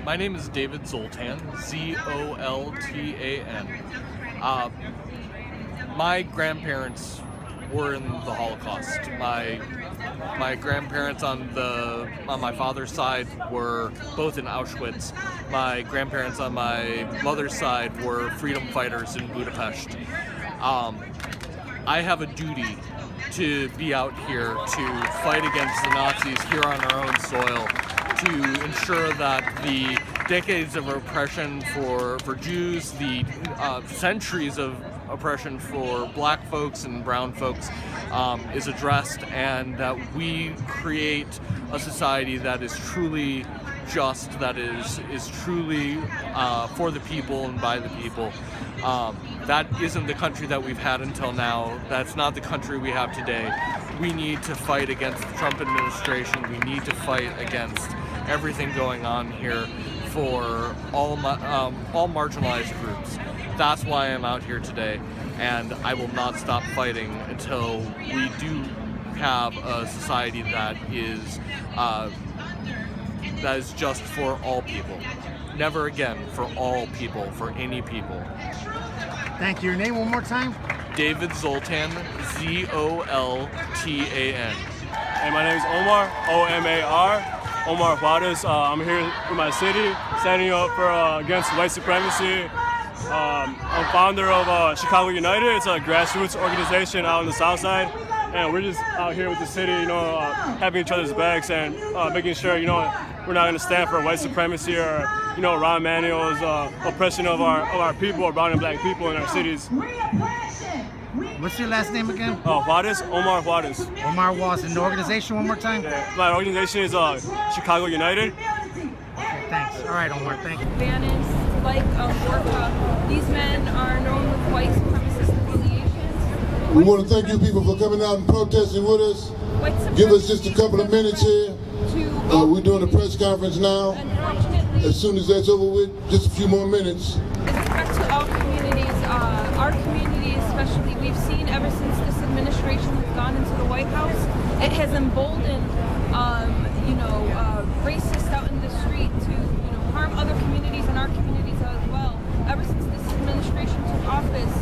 My name is David Zoltan, Zoltan. My grandparents were in the Holocaust. My grandparents on my father's side were both in Auschwitz. My grandparents on my mother's side were freedom fighters in Budapest. I have a duty to be out here to fight against the Nazis here on our own soil, to ensure that the decades of oppression for Jews, the centuries of oppression for black folks and brown folks is addressed, and that we create a society that is truly just, that is truly for the people and by the people. That isn't the country that we've had until now. That's not the country we have today. We need to fight against the Trump administration. We need to fight against everything going on here for all marginalized groups. That's why I'm out here today, and I will not stop fighting until we do have a society that is just for all people. Never again for all people, for any people. Thank you. Your name one more time? David Zoltan, Zoltan. Hey, my name is Omar, Omar. Omar Juarez. I'm here in my city, standing up for against white supremacy. I'm founder of Chicago United. It's a grassroots organization out on the South Side, and we're just out here with the city, having each other's backs and making sure, we're not going to stand for white supremacy or, Rahm Emanuel's oppression of our people, or brown and black people in our cities. What's your last name again? Juarez, Omar Juarez. Omar Juarez. And the organization one more time? Yeah. My organization is Chicago United. Okay, thanks. All right, Omar, thank you. Banners like Orca, these men are known with white supremacist affiliations. We want to thank you people for coming out and protesting with us. Give us just a couple of minutes here. We're doing a press conference now. As soon as that's over with, just a few more minutes. It's a threat to all communities, our community especially. We've seen ever since this administration has gone into the White House, it has emboldened, racists out in the street to, harm other communities and our communities as well. Ever since this administration took office,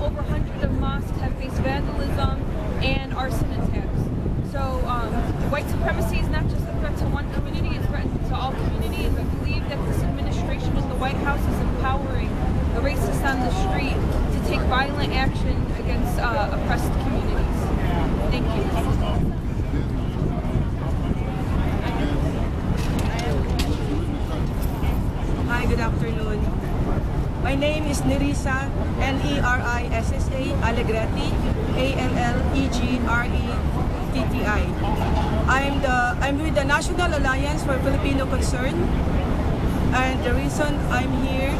over hundreds of mosques have faced vandalism and arson attacks. So white supremacy is not just a threat to one community, it's a threat to all communities. I believe that this administration in the White House is empowering the racists on the street to take violent action against oppressed communities. Thank you. Hi, good afternoon. My name is Nerissa, Nerissa Allegretti, Allegretti. I'm with the National Alliance for Filipino Concern, and the reason I'm here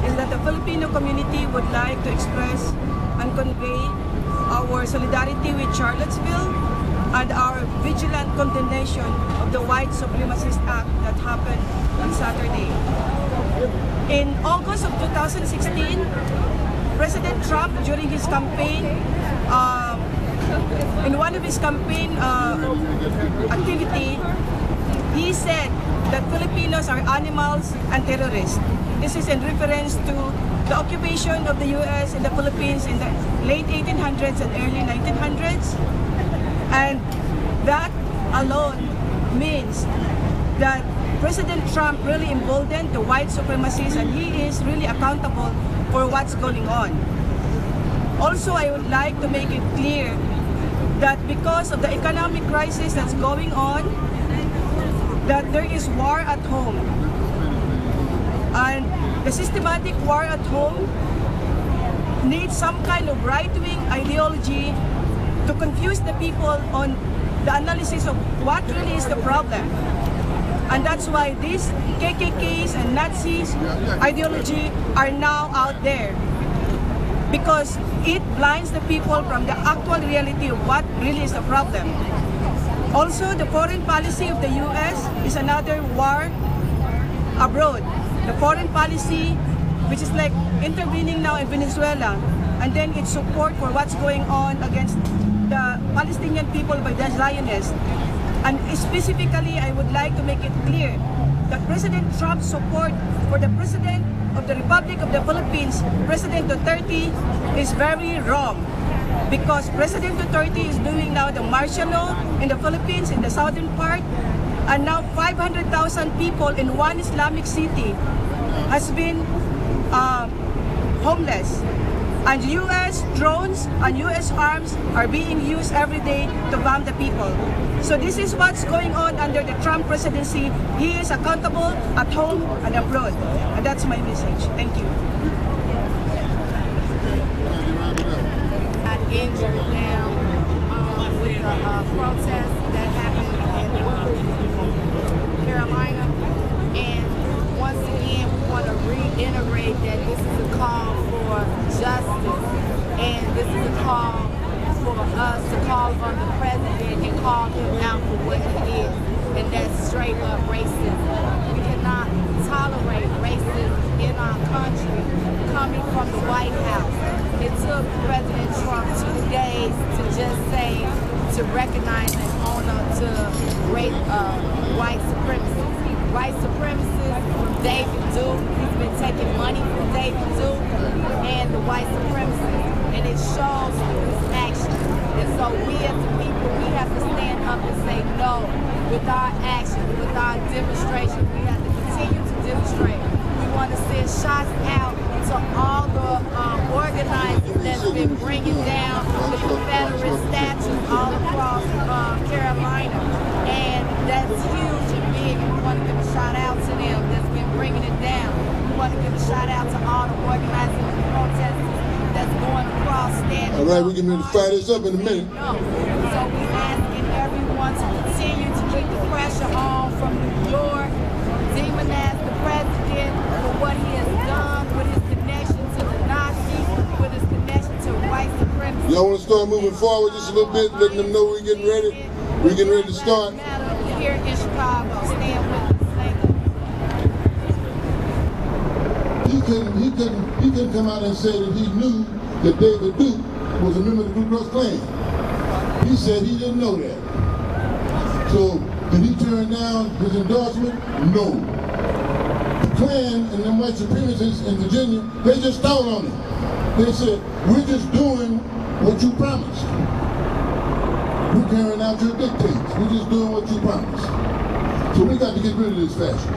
is that the Filipino community would like to express and convey our solidarity with Charlottesville and our vigilant condemnation of the white supremacist act that happened on Saturday. In August of 2016, President Trump, during his campaign, in one of his campaign activity, he said that Filipinos are animals and terrorists. This is in reference to the occupation of the U.S. in the Philippines in the late 1800s and early 1900s. And that alone means that President Trump really emboldened the white supremacists, and he is really accountable for what's going on. Also, I would like to make it clear that because of the economic crisis that's going on, that there is war at home. And the systematic war at home needs some kind of right-wing ideology to confuse the people on the analysis of what really is the problem. And that's why these KKKs and Nazis ideology are now out there, because it blinds the people from the actual reality of what really is the problem. Also, the foreign policy of the U.S. is another war abroad. The foreign policy, which is like intervening now in Venezuela, and then its support for what's going on against the Palestinian people by the Zionists. And specifically, I would like to make it clear that President Trump's support for the President of the Republic of the Philippines, President Duterte, is very wrong. Because President Duterte is doing now the martial law in the Philippines, in the southern part, and now 500,000 people in one Islamic city has been homeless. And U.S. drones and U.S. arms are being used every day to bomb the people. So this is what's going on under the Trump presidency. He is accountable at home and abroad. And that's my message. Thank you. Got injured now with the protest that happened in Carolina. And once again, we want to reiterate that this is a call for justice, and this is a call for us to call on the president and call him out for what he is, and that's straight up racism. We cannot tolerate racism in our country coming from the White House. It took President Trump 2 days to just say, to recognize and honor to white supremacists. White supremacists from David Duke, he's been taking money from David Duke and the white supremacists, and it shows through his actions. And so we as the people, we have to stand up and say no with our actions, with our demonstrations. We have to continue to demonstrate. We want to send shots out to all the organizers that's been bringing down the Confederate statues all across Carolina, and that's huge and big. We want to give a shout out to them that's been bringing it down. We want to give a shout out to all the organizers and protesters that's going across standing. All right, we're getting ready to fire this up in a minute. So we're asking everyone to continue to keep the pressure on from New York, demonize the president for what he has done with his connection to the Nazis, with his connection to white supremacy. Y'all want to start moving forward just a little bit, letting them know we're getting ready? We're getting ready to start. Here in Chicago, stand with us. He couldn't come out and say that he knew that David Duke was a member of the Ku Klux Klan. He said he didn't know that. So did he turn down his endorsement? No. The Klan and the white supremacists in Virginia, they just thought on it. They said, we're just doing what you promised. We're carrying out your dictates. We're just doing what you promised. So we got to get rid of this fashion.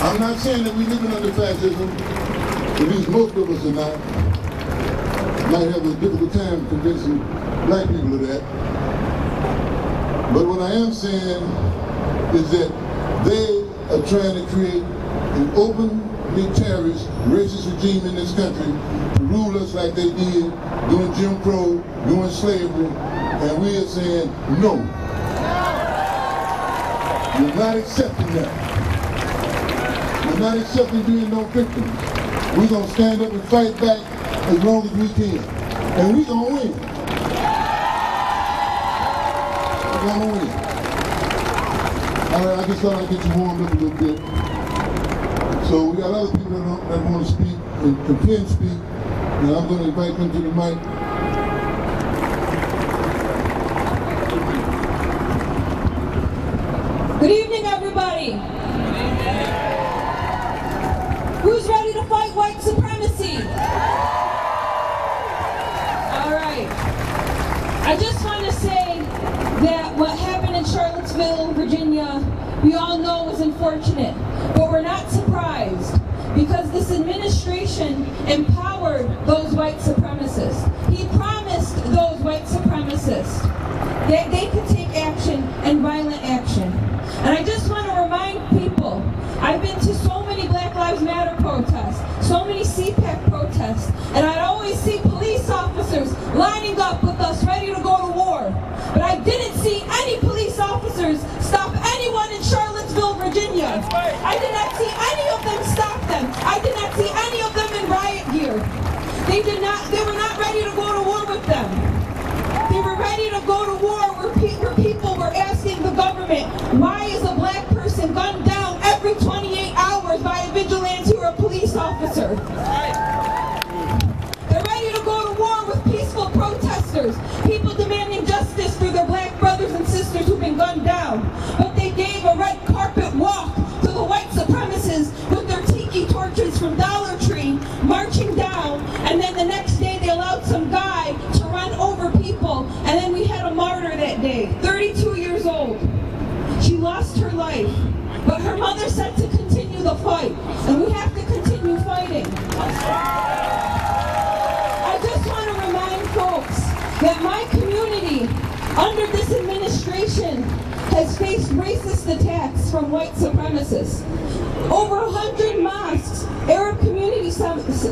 I'm not saying that we're living under fascism, at least most of us are not. Might have a difficult time convincing black people of that. But what I am saying is that they are trying to create an openly terrorist, racist regime in this country to rule us like they did during Jim Crow, during slavery, and we are saying no. We're not accepting that. We're not accepting being no victims. We're going to stand up and fight back as long as we can. And we're going to win. We're going to win. All right, I just thought I'd get you warmed up a little bit. So we got other people that want to speak and can speak. And I'm going to invite them to the mic. Good evening, everybody. Who's ready to fight white supremacy? All right. I just want to say that what happened in Charlottesville, Virginia, we all know was unfortunate, but we're not surprised because this administration empowered those white supremacists. He promised those white supremacists that they could take action and violent action. And I just want to remind people, I've been to so many Black Lives Matter protests, so many CPAC protests, and I'd always see police officers lining up with us ready to go to war. But I didn't see any police officers stop anyone in Charlottesville, Virginia. I did not see any of them stop them. I did not see any of them in riot gear. They were not ready to go to war with them. They were ready to go to war where people were asking the government, why is a black person gunned down every 28 hours by a vigilante or a police officer? They're ready to go to war with peaceful protesters, people demanding justice for their black brothers and sisters who've been faced racist attacks from white supremacists. Over 100 mosques, Arab community centers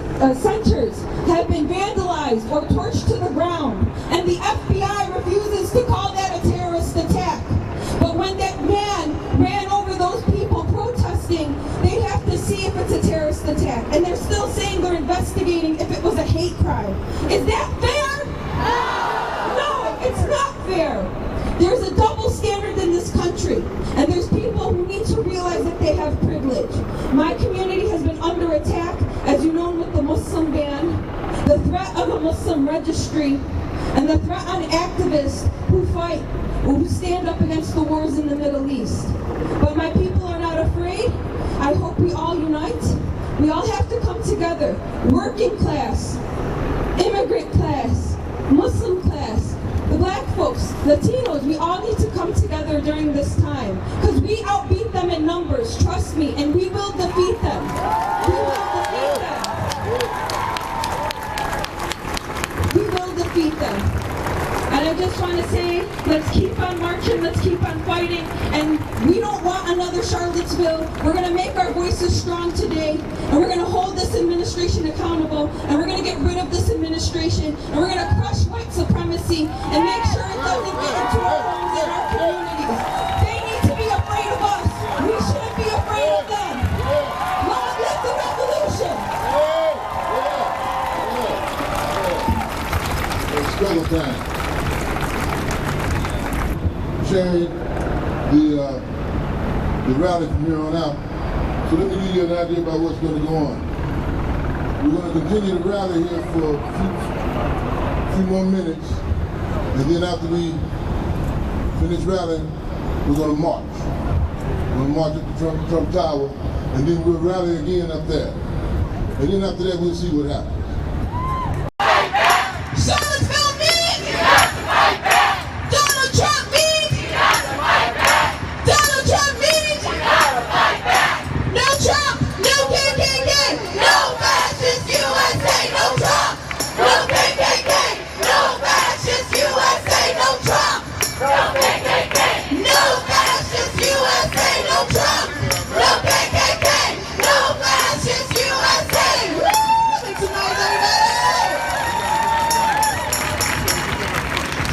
have been vandalized or torched to the ground, and the FBI refuses to call that a terrorist attack. But when that man ran over those people protesting, they have to see if it's a terrorist attack, and they're still saying they're investigating if it was a hate crime. Is that fair? No, it's not fair. There's a double standard in this country, and there's people who need to realize that they have privilege. My community has been under attack, as you know, with the Muslim ban, the threat of a Muslim registry, and the threat on activists who fight, who stand up against the wars in the Middle East. But my people are not afraid. I hope we all unite. We all have to come together. Working class, immigrant class, Muslim class, the black folks, Latinos, we all need to come together during this time, because we outbeat them in numbers, trust me, and we will defeat them. We will defeat them. We will defeat them. And I just want to say, let's keep on marching, let's keep on fighting, and we don't want another Charlottesville. We're going to make our voices strong today, and we're going to hold this administration accountable, and we're going to get rid of this administration, and we're going to crush white supremacy and make sure it doesn't get into our homes and our communities. They need to be afraid of us. We shouldn't be afraid of them. Long live the revolution. It's struggle time. Sharing the rally from here on out. So let me give you an idea about what's going to go on. We're going to continue the rally here for a few more minutes, and then after we finish rallying, we're going to march. We're going to march up to Trump Tower, and then we'll rally again up there. And then after that, we'll see what happens. Charlottesville means Donald Trump means Donald Trump means no Trump, no KKK, no fascist USA, no Trump, no KKK, no fascist USA, no Trump, no KKK, no fascist USA, no Trump, no KKK, no fascist USA. Woo! Make some noise, everybody!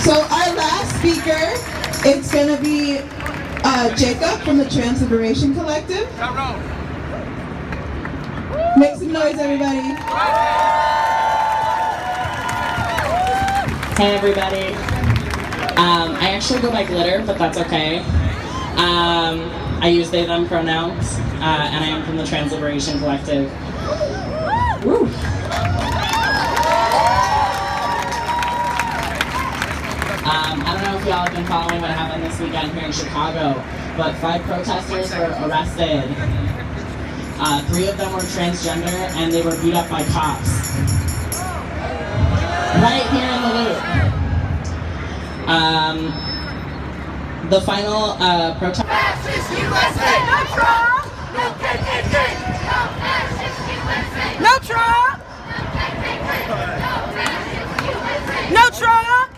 So our last speaker, it's going to be Jacob from the Trans-Liberation Collective. Make some noise, everybody. Hey everybody. I actually go by Glitter, but that's okay. I use they, them pronouns, and I am from the Trans-Liberation Collective. Woo. I don't know if y'all have been following what happened this weekend here in Chicago, but 5 protesters were arrested. 3 of them were transgender, and they were beat up by cops. Right here in the loop. The final protest. Fascist USA, no Trump! No KKK! No fascist USA! No Trump! No Trump!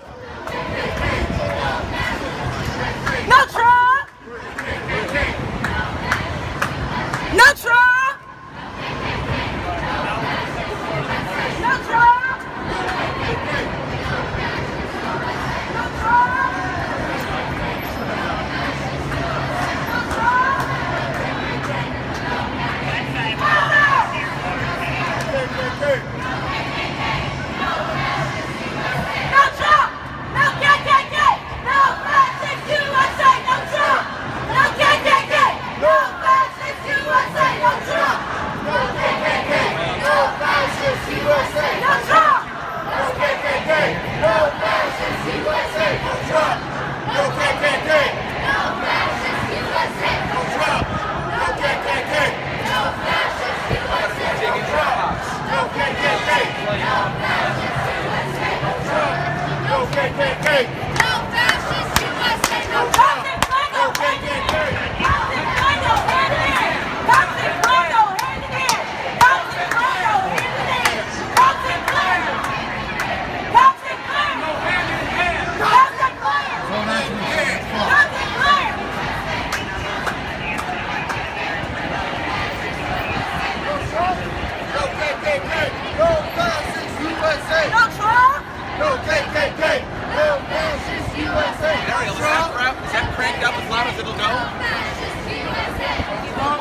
No Trump! No Trump! No Trump! No Trump!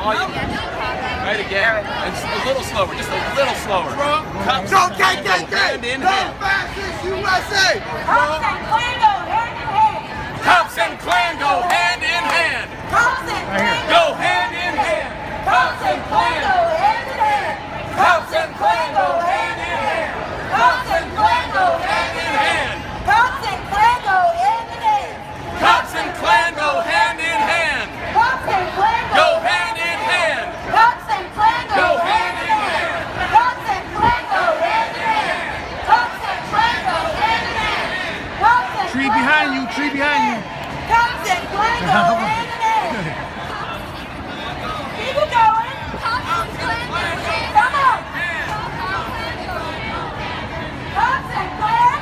all you can. Right again. And a little slower, just a little slower. Cups No go KKK! hand in No hand. fascist USA! Cops and Klan go hand in hand. Cops and Klan go hand in hand. Cops and Klan Go hand in hand. Cops and Klan go hand in hand. Cops and Klan go hand in hand. Cops and Klan go hand in hand. Cops and Klan go hand in hand. Cops and Klan go hand in hand. Cops and Klan Go hand in hand. Cops and Klan Go hand in hand. Cops and Klan go hand in hand. Cops and Klan go hand in hand. Cops and Tree behind you, tree behind you. Cops and Klan go hand in hand. Keep it going. Cops and Klan go hand in hand. Come on. Cops and Klan.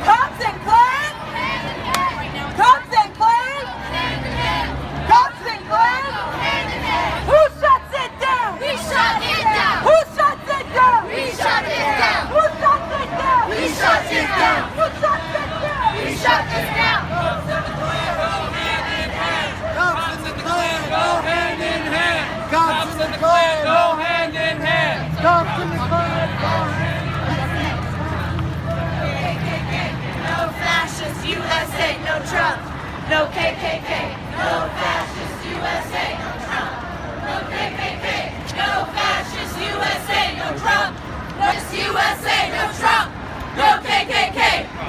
Cops and Klan. Cops and Klan. Cops and Klan. Who shuts it down? We shut it down. Who shuts it down? We shut it down. Who shuts it down? We shut it down. Who shuts it down? We shut it down. Cops and the Klan Go hand in hand. Cops and the Klan Go hand in hand. Cops and the Klan No fascist USA, no Trump. No KKK. No fascist USA, no Trump. No KKK. No fascist USA, no Trump. No USA, no Trump. No KKK.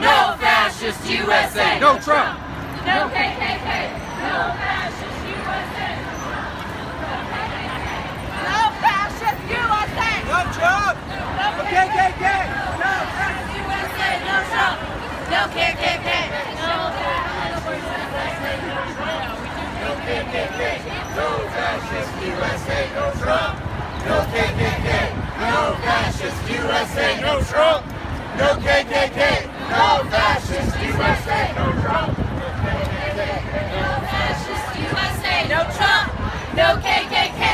No fascist USA, No Trump. no KKK. No fascist USA. No fascist USA. No Trump! No KKK! No fascist USA, no Trump. No KKK. No fascist USA, no Trump! No KKK! No fascist USA, no Trump! No KKK! No fascist USA, no Trump! No fascist USA, no Trump. No KKK.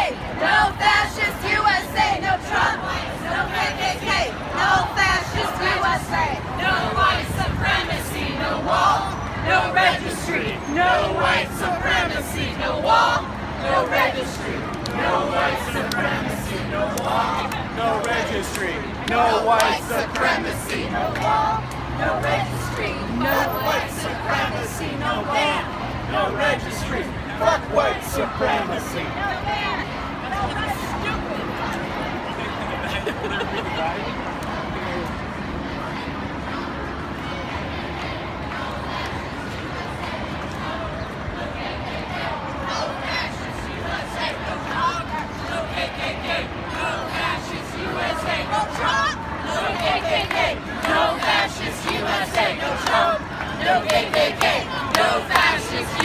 No fascist USA, no Trump. No KKK. No fascist USA. No white supremacy, no wall. No registry. No white supremacy, no wall. No registry. No white supremacy, no wall. No registry. No white supremacy! No wall. No registry. No white supremacy, no ban. No registry! Fuck white supremacy! No KKK! No fascist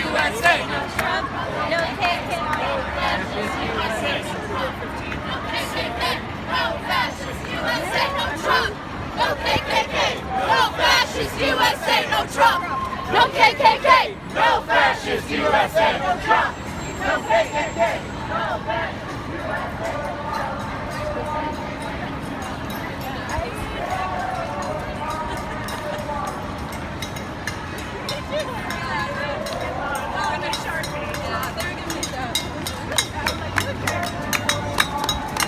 USA! No Trump! No KKK! No fascist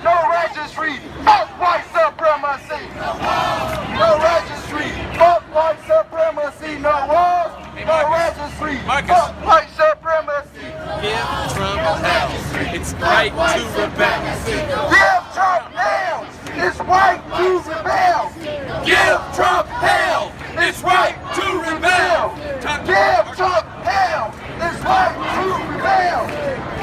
No registry! Fuck white supremacy! No registry! Fuck white supremacy! No walls! No registry! Fuck white supremacy! Give Trump hell. It's right to rebel. Give Trump hell! It's right to rebel! Give Trump hell. It's right to rebel. Give Trump hell! It's right to rebel!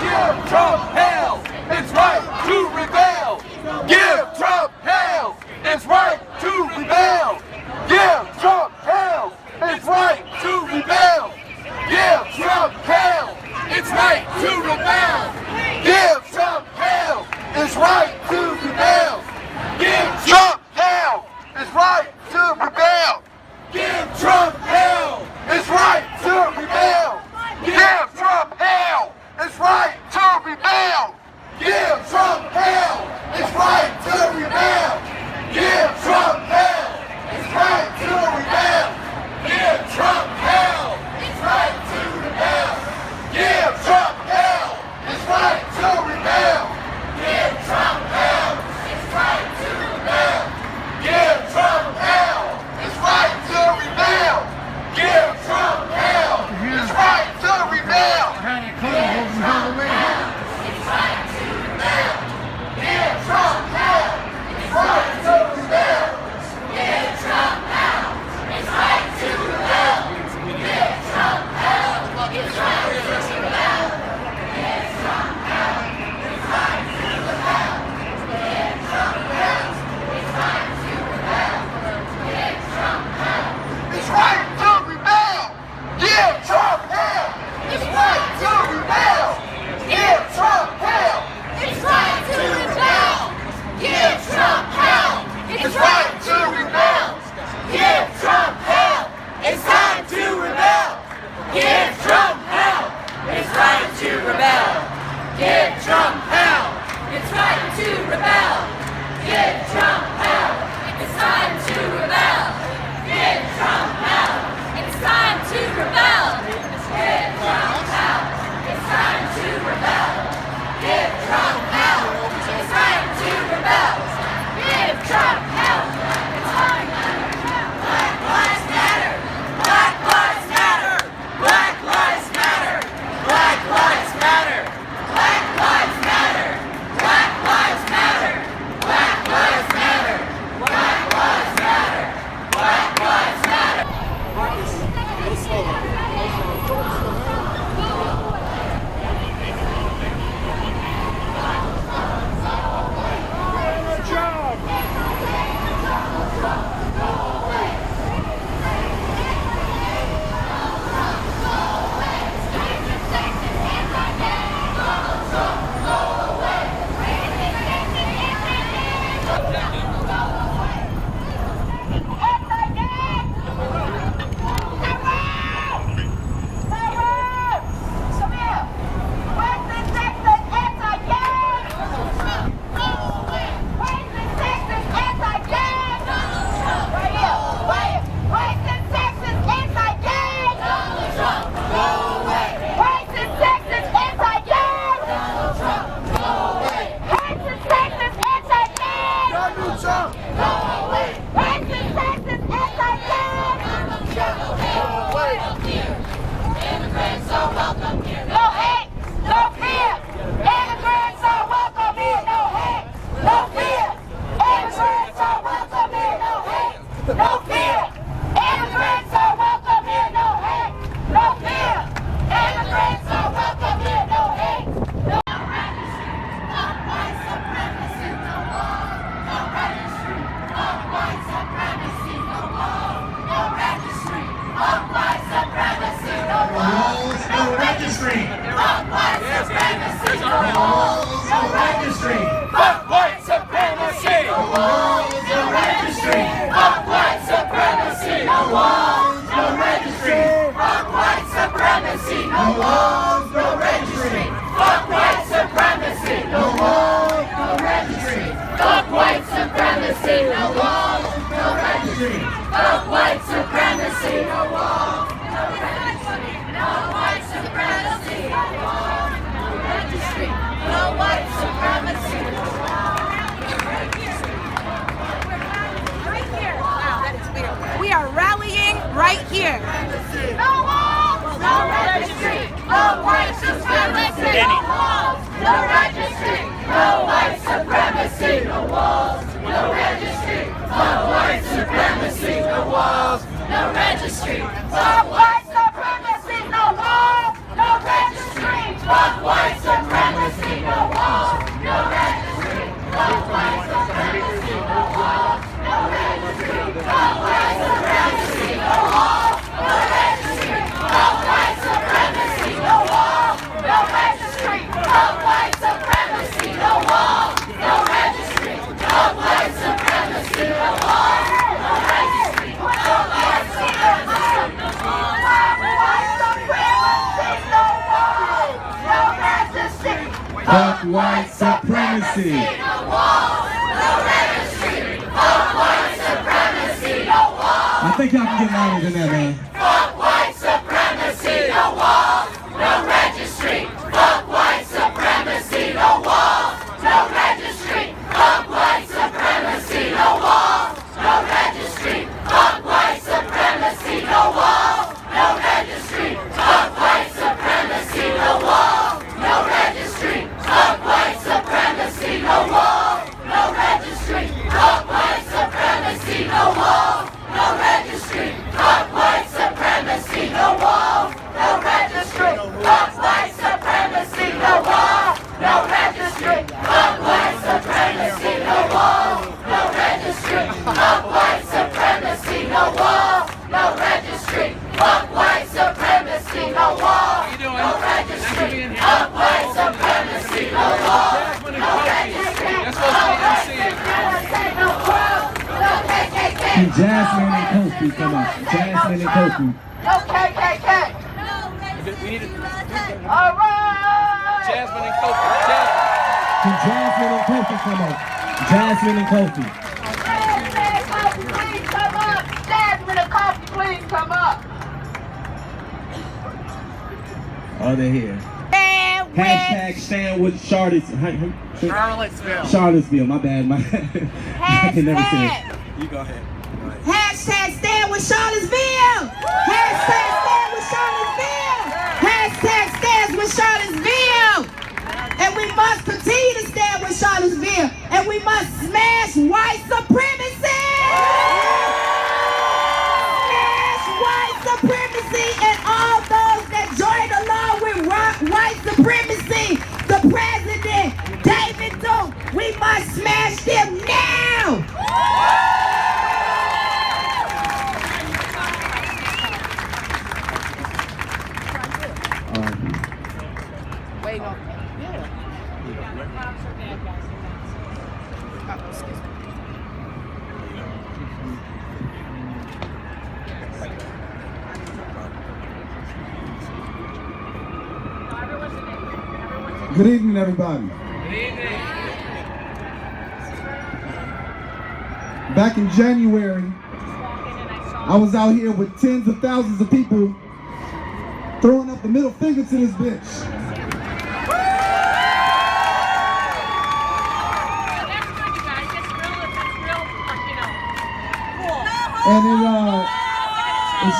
Give Trump hell! It's right to rebel! Give Trump hell! It's right to rebel! Give Trump hell! It's right to rebel! Give Trump hell! It's right to rebel! Give Trump hell! It's right to rebel! Give Trump hell! It's right to rebel! Give Trump hell! It's right to rebel! Give Trump hell! It's right to rebel! Trump hell! It's right to rebel! Give Trump hell! It's time to rebel! Give Trump hell! It's time to rebel! Give Trump hell! It's time to rebel! Give Trump hell! It's time to rebel! Give Trump hell! It's time to rebel! Black lives matter! Black lives matter! Black lives matter! Black lives matter! Black lives matter! Black lives matter! Black lives matter! Black lives matter! Black lives matter! We are rallying right here. No walls, no registry, no white supremacy. No walls, no registry, no white supremacy. No walls, no registry, no white supremacy. No walls, no registry, no white supremacy. No walls, no registry, no white supremacy. No walls, no registry, no white supremacy. No walls, no registry, no white supremacy. No walls, no registry, no white supremacy. No walls, no registry, no white supremacy. No walls, no registry, no white supremacy. No walls, no registry, no white supremacy. Fuck white supremacy. No walls, no registry, fuck white supremacy. No walls. I think y'all can get louder than that, man. Fuck white supremacy. No walls, no registry, fuck white supremacy. No walls, no registry, fuck white supremacy. No walls, no registry, fuck white supremacy. No walls, no registry, fuck white supremacy. No walls, no registry, fuck white supremacy. No walls, no registry, fuck white supremacy. No walls, no registry, fuck white supremacy. No walls, no registry, fuck white supremacy. No walls, no registry, fuck white supremacy. No walls, no registry, fuck white supremacy. No walls, no registry, fuck white supremacy. No walls, no registry, fuck white supremacy. No walls, no registry, And Jasmine and Kofi, come on. Jasmine and Kofi. no KKK. We need to. All right. Jasmine and Kofi. Jasmine. Can Jasmine and Kofi come up? Jasmine and Kofi. Kofi, please come up. Jasmine and Kofi, please come up. Oh, they're here. Hashtag stand with Charlottesville. Charlottesville, my bad. I can never say it. You go ahead. Hashtag stand with Charlottesville. Hashtag stand with Charlottesville. Hashtag stands with Charlottesville. And we must continue to stand with Charlottesville. And we must smash white supremacy. Smash white supremacy and all those that join along with white supremacy. The president, David Duke, we must smash them now. Wait, no. Good evening, everybody. Back in January, I was out here with tens of thousands of people throwing up the middle finger to this bitch. And it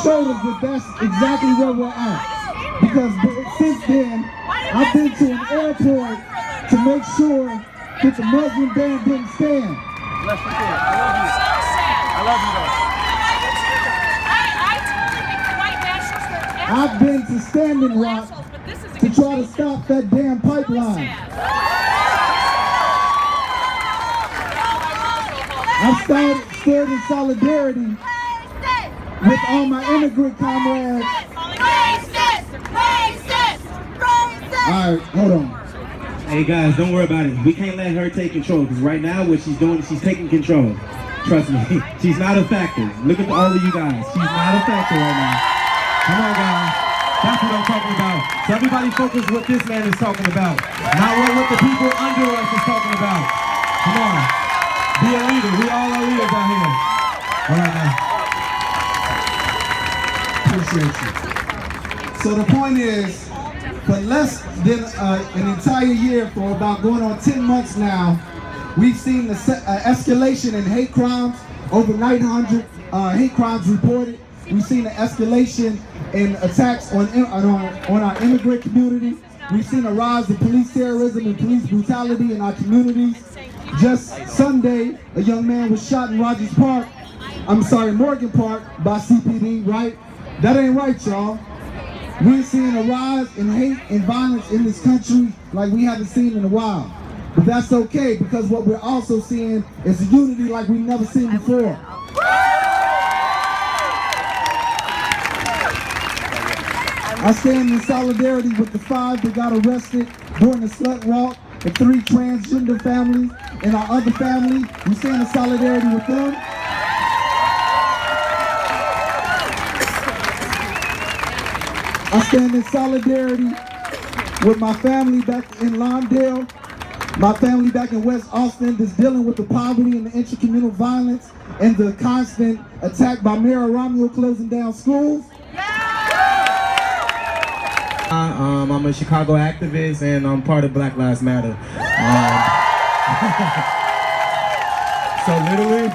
showed us that that's exactly where we're at. Because since then, I've been to an airport to make sure that the Muslim band didn't stand. Bless you, kid. I love you. I love you, though. I've been to Standing Rock to try to stop that damn pipeline. I've stood in solidarity with all my immigrant comrades. Alright, hold on. Hey guys, don't worry about it. We can't let her take control, because right now what she's doing is she's taking control. Trust me, she's not a factor. Look at all of you guys. She's not a factor right now. Come on guys. That's what I'm talking about. So everybody focus what this man is talking about. Not what the people under us is talking about. Come on. Be a leader. We all are leaders out here. Alright now. Appreciate you. So the point is, for less than an entire year, for about going on 10 months now, we've seen the escalation in hate crimes, over 900 hate crimes reported. We've seen an escalation in attacks on our immigrant community. We've seen a rise in police terrorism and police brutality in our communities. Just Sunday, a young man was shot in Morgan Park by CPD, right? That ain't right, y'all. We're seeing a rise in hate and violence in this country like we haven't seen in a while. But that's okay, because what we're also seeing is a unity like we've never seen before. I stand in solidarity with the 5 that got arrested during the slut walk, the 3 transgender families, and our other family. We stand in solidarity with them. I stand in solidarity with my family back in Lawndale, my family back in West Austin that's dealing with the poverty and the intercommunal violence and the constant attack by Mayor Romeo closing down schools. I'm a Chicago activist and I'm part of Black Lives Matter. So literally,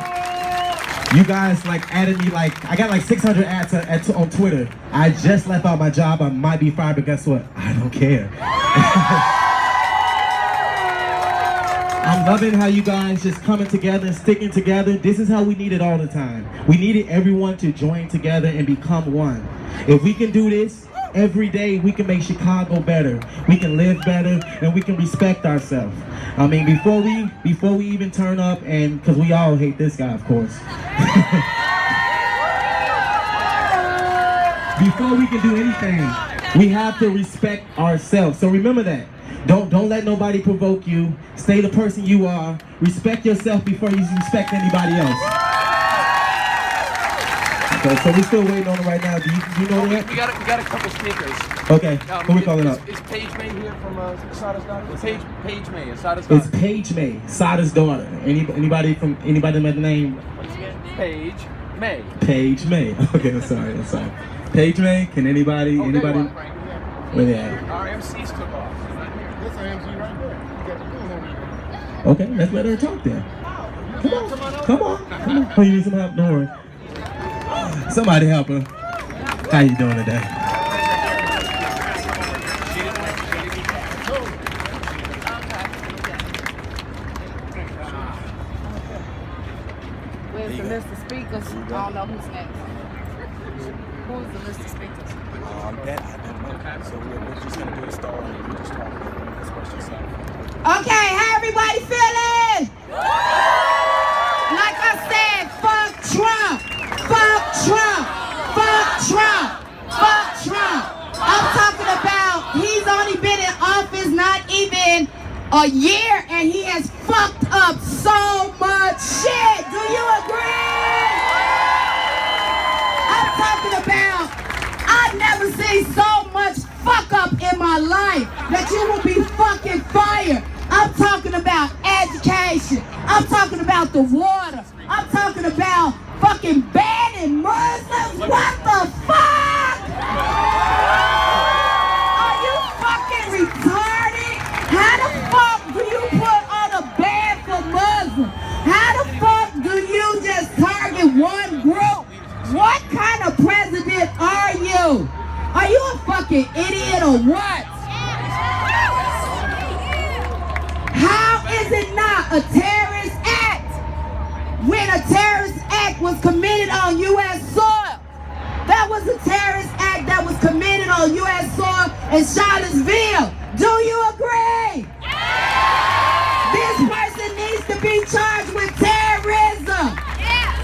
you guys added me I got 600 ads on Twitter. I just left out my job. I might be fired, but guess what? I don't care. I'm loving how you guys just coming together and sticking together. This is how we need it all the time. We needed everyone to join together and become one. If we can do this every day, we can make Chicago better. We can live better, and we can respect ourselves. I mean, before we even turn up, and because we all hate this guy, of course. Before we can do anything, we have to respect ourselves. So remember that. Don't let nobody provoke you. Stay the person you are. Respect yourself before you respect anybody else. Okay, so we're still waiting on it right now. Do you know that? We got a couple speakers. Okay, who we calling up? Is Paige May here from Asada's daughter? Paige May, Asada's It's daughter. Paige May, Sada's daughter. Anybody with the name? Paige May. Paige May. Okay, I'm sorry. Paige May, can anybody? Where they at? Our MCs took off. This AMC right there. You got the phone on you. Okay, let's let her talk then. Come on. Oh, you need some help? Don't worry. Somebody help her. How you doing today? Where's the list of speakers? I don't know who's next. Who's the list of speakers? That I don't know. So we're just gonna do a start and we just talk about this question. Okay, how everybody feeling? Like I said, fuck Trump. Fuck Trump. Fuck Trump. Fuck Trump. I'm talking about he's only been in office not even a year and he has fucked up so much shit. Do you agree? I'm talking about I've never seen so much fuck up in my life that you will be fucking fired. I'm talking about education. I'm talking about the water. I'm talking about fucking banning Muslims. What the fuck? Are you fucking retarded? How the fuck do you put on a ban for Muslims? How the fuck do you just target one group? What kind of president are you? Are you a fucking idiot or what? How is it not a terrorist act when a terrorist act was committed on U.S. soil? That was a terrorist act that was committed on U.S. soil in Charlottesville. Do you agree? This person needs to be charged with terrorism.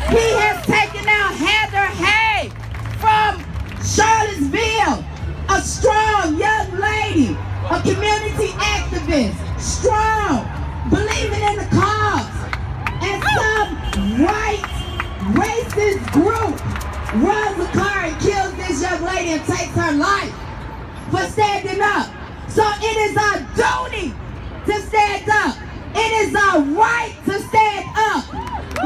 He has taken out Heather Hay from Charlottesville, a strong young lady, a community activist, strong, believing in the cause. And some white racist group runs a car and kills this young lady and takes her life for standing up. So it is our duty to stand up. It is our right to stand up.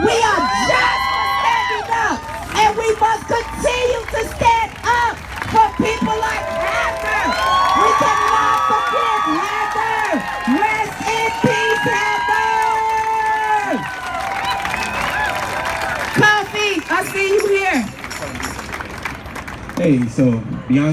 We are just for standing up. And we must continue to stand up for people like Heather. We cannot forget Heather. Rest in peace, Heather. Coffee, I see you here. Hey, so